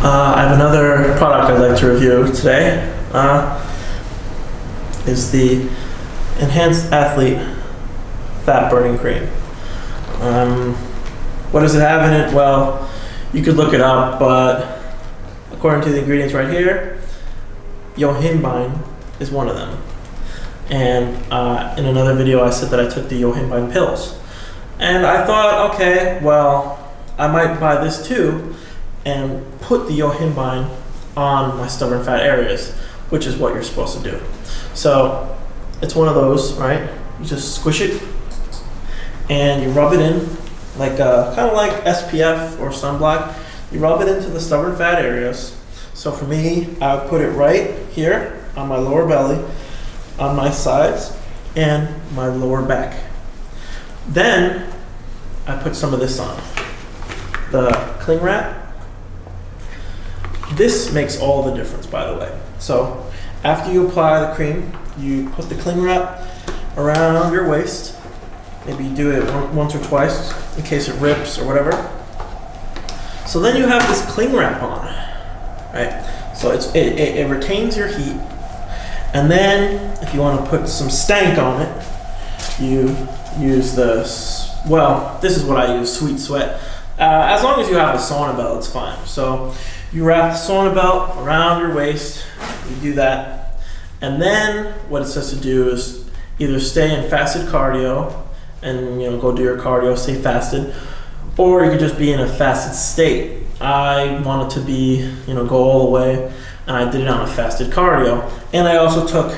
I have another product I'd like to review today. Is the Enhanced Athlete Fat Burning Cream. What does it have in it? Well, you could look it up, but according to the ingredients right here, yohimbine is one of them. And in another video I said that I took the yohimbine pills. And I thought, okay, well, I might buy this too and put the yohimbine on my stubborn fat areas, which is what you're supposed to do. So it's one of those, right? You just squish it and you rub it in like kind of like SPF or sunblock. You rub it into the stubborn fat areas. So for me, I would put it right here on my lower belly, on my sides, and my lower back. Then I put some of this on. The cling wrap. This makes all the difference, by the way. So after you apply the cream, you put the cling wrap around your waist. Maybe you do it once or twice in case it rips or whatever. So then you have this cling wrap on, right? So it retains your heat. And then if you want to put some stank on it, you use this. Well, this is what I use, Sweet Sweat. As long as you have a sauna belt, it's fine. So you wrap the sauna belt around your waist, you do that, and then what it says to do is either stay in fasted cardio and go do your cardio, stay fasted, or you could just be in a fasted state. I wanted to be, go all the way, and I did it on a fasted cardio. And I also took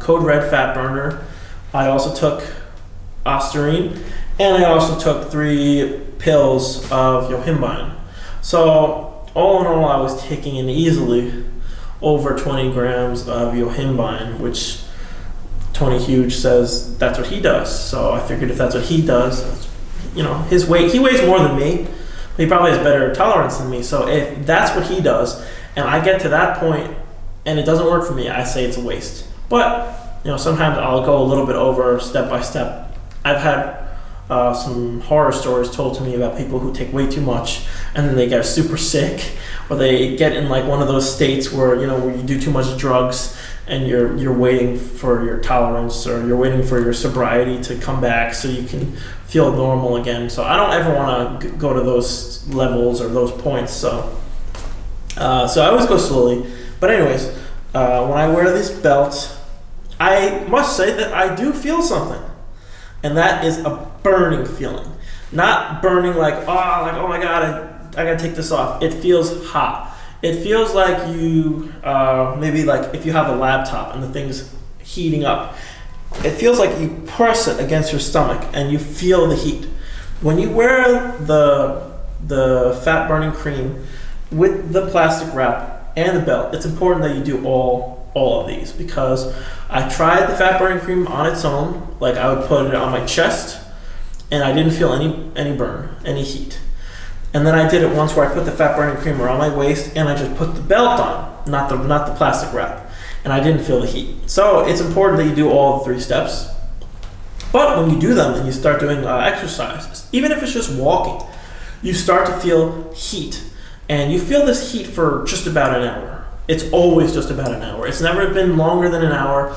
Code Red Fat Burner. I also took Ostarine, and I also took 3 pills of yohimbine. So all in all, I was taking in easily over 20 grams of yohimbine, which Tony Huge says that's what he does. So I figured if that's what he does, his weight, he weighs more than me, but he probably has better tolerance than me. So if that's what he does, and I get to that point and it doesn't work for me, I say it's a waste. But sometimes I'll go a little bit over step by step. I've had some horror stories told to me about people who take way too much and then they get super sick, or they get in like one of those states where where you do too much drugs and you're waiting for your tolerance, or you're waiting for your sobriety to come back so you can feel normal again. So I don't ever want to go to those levels or those points. So I always go slowly. But anyways, when I wear this belt, I must say that I do feel something. And that is a burning feeling. Not burning like, oh my God, I gotta take this off. It feels hot. It feels like you, maybe like if you have a laptop and the thing's heating up, it feels like you press it against your stomach and you feel the heat. When you wear the fat burning cream with the plastic wrap and the belt, it's important that you do all of these, because I tried the fat burning cream on its own. Like I would put it on my chest and I didn't feel any burn, any heat. And then I did it once where I put the fat burning cream around my waist and I just put the belt on, not the plastic wrap, and I didn't feel the heat. So it's important that you do all 3 steps. But when you do them and you start doing exercise, even if it's just walking, you start to feel heat, and you feel this heat for just about an hour. It's always just about an hour. It's never been longer than an hour.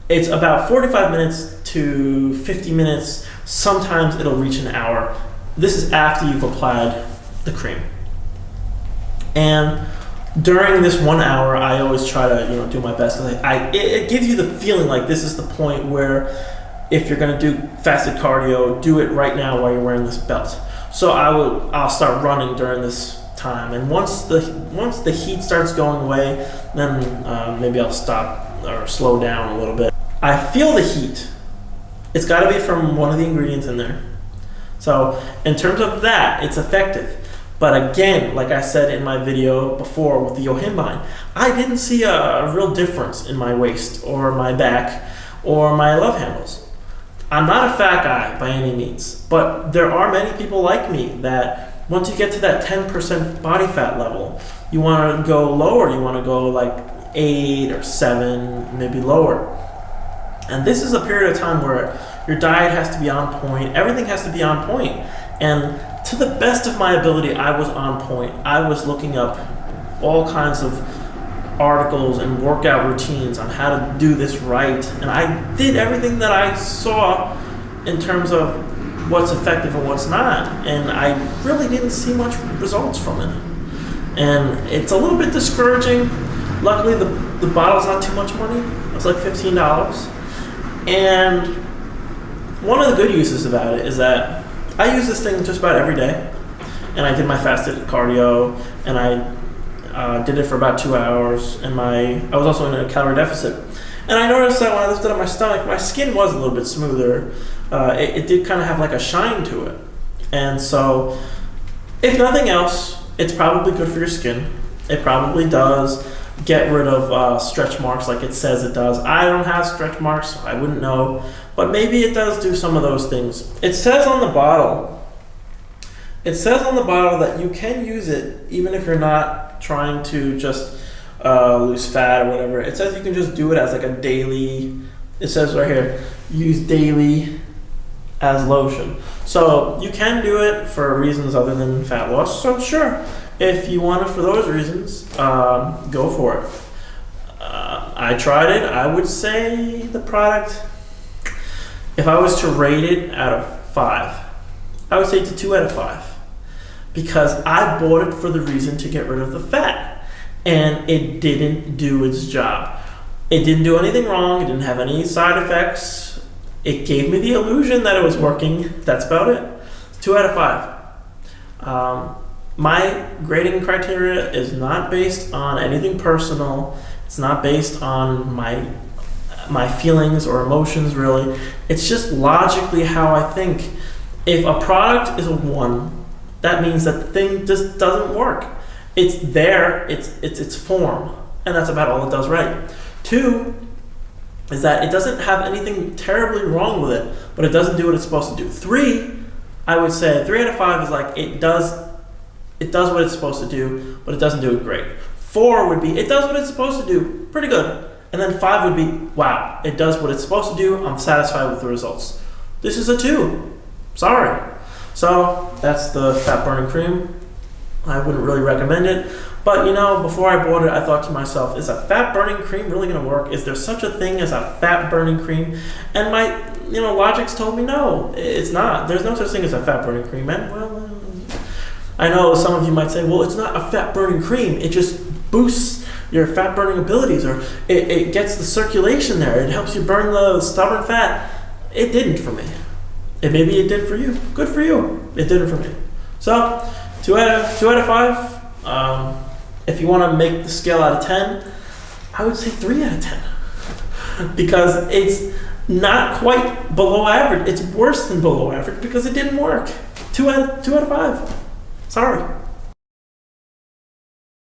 It's about 45 minutes to 50 minutes. Sometimes it'll reach an hour. This is after you've applied the cream. And during this 1 hour, I always try to do my best. It gives you the feeling like this is the point where if you're going to do fasted cardio, do it right now while you're wearing this belt. So I'll start running during this time, and once the heat starts going away, then maybe I'll stop or slow down a little bit. I feel the heat. It's got to be from one of the ingredients in there. So in terms of that, it's effective. But again, like I said in my video before with the yohimbine, I didn't see a real difference in my waist or my back or my love handles. I'm not a fat guy by any means, but there are many people like me that once you get to that 10% body fat level, you want to go lower. You want to go like 8 or 7, maybe lower. And this is a period of time where your diet has to be on point. Everything has to be on point. And to the best of my ability, I was on point. I was looking up all kinds of articles and workout routines on how to do this right. And I did everything that I saw in terms of what's effective and what's not. And I really didn't see much results from it. And it's a little bit discouraging. Luckily, the bottle's not too much money. It's like $15. And one of the good uses about it is that I use this thing just about every day. And I did my fasted cardio, and I did it for about 2 hours. And I was also in a calorie deficit. And I noticed that when I lifted up my stomach, my skin was a little bit smoother. It did kind of have like a shine to it. And so, if nothing else, it's probably good for your skin. It probably does get rid of stretch marks like it says it does. I don't have stretch marks, so I wouldn't know. But maybe it does do some of those things. It says on the bottle that you can use it even if you're not trying to just lose fat or whatever. It says you can just do it as like a daily, it says right here, use daily as lotion. So you can do it for reasons other than fat loss. So sure, if you want it for those reasons, go for it. I tried it. I would say the product, if I was to rate it out of 5, I would say it's a 2 out of 5. Because I bought it for the reason to get rid of the fat. And it didn't do its job. It didn't do anything wrong. It didn't have any side effects. It gave me the illusion that it was working. That's about it. 2 out of 5. My grading criteria is not based on anything personal. It's not based on my feelings or emotions, really. It's just logically how I think. If a product is a 1, that means that the thing just doesn't work. It's there, it's its form, and that's about all it does right. 2 is that it doesn't have anything terribly wrong with it, but it doesn't do what it's supposed to do. 3, I would say 3 out of 5 is like it does what it's supposed to do, but it doesn't do it great. 4 would be it does what it's supposed to do, pretty good. And then 5 would be, wow, it does what it's supposed to do, I'm satisfied with the results. This is a 2. Sorry. So that's the fat burning cream. I wouldn't really recommend it. But before I bought it, I thought to myself, is a fat burning cream really going to work? Is there such a thing as a fat burning cream? And my logics told me no, it's not. There's no such thing as a fat burning cream. And well, I know some of you might say, well, it's not a fat burning cream. It just boosts your fat burning abilities, or it gets the circulation there. It helps you burn the stubborn fat. It didn't for me. And maybe it did for you. Good for you. It didn't for me. So 2 out of 5. If you want to make the scale out of 10, I would say 3 out of 10. Because it's not quite below average. It's worse than below average because it didn't work. 2 out of 5. Sorry.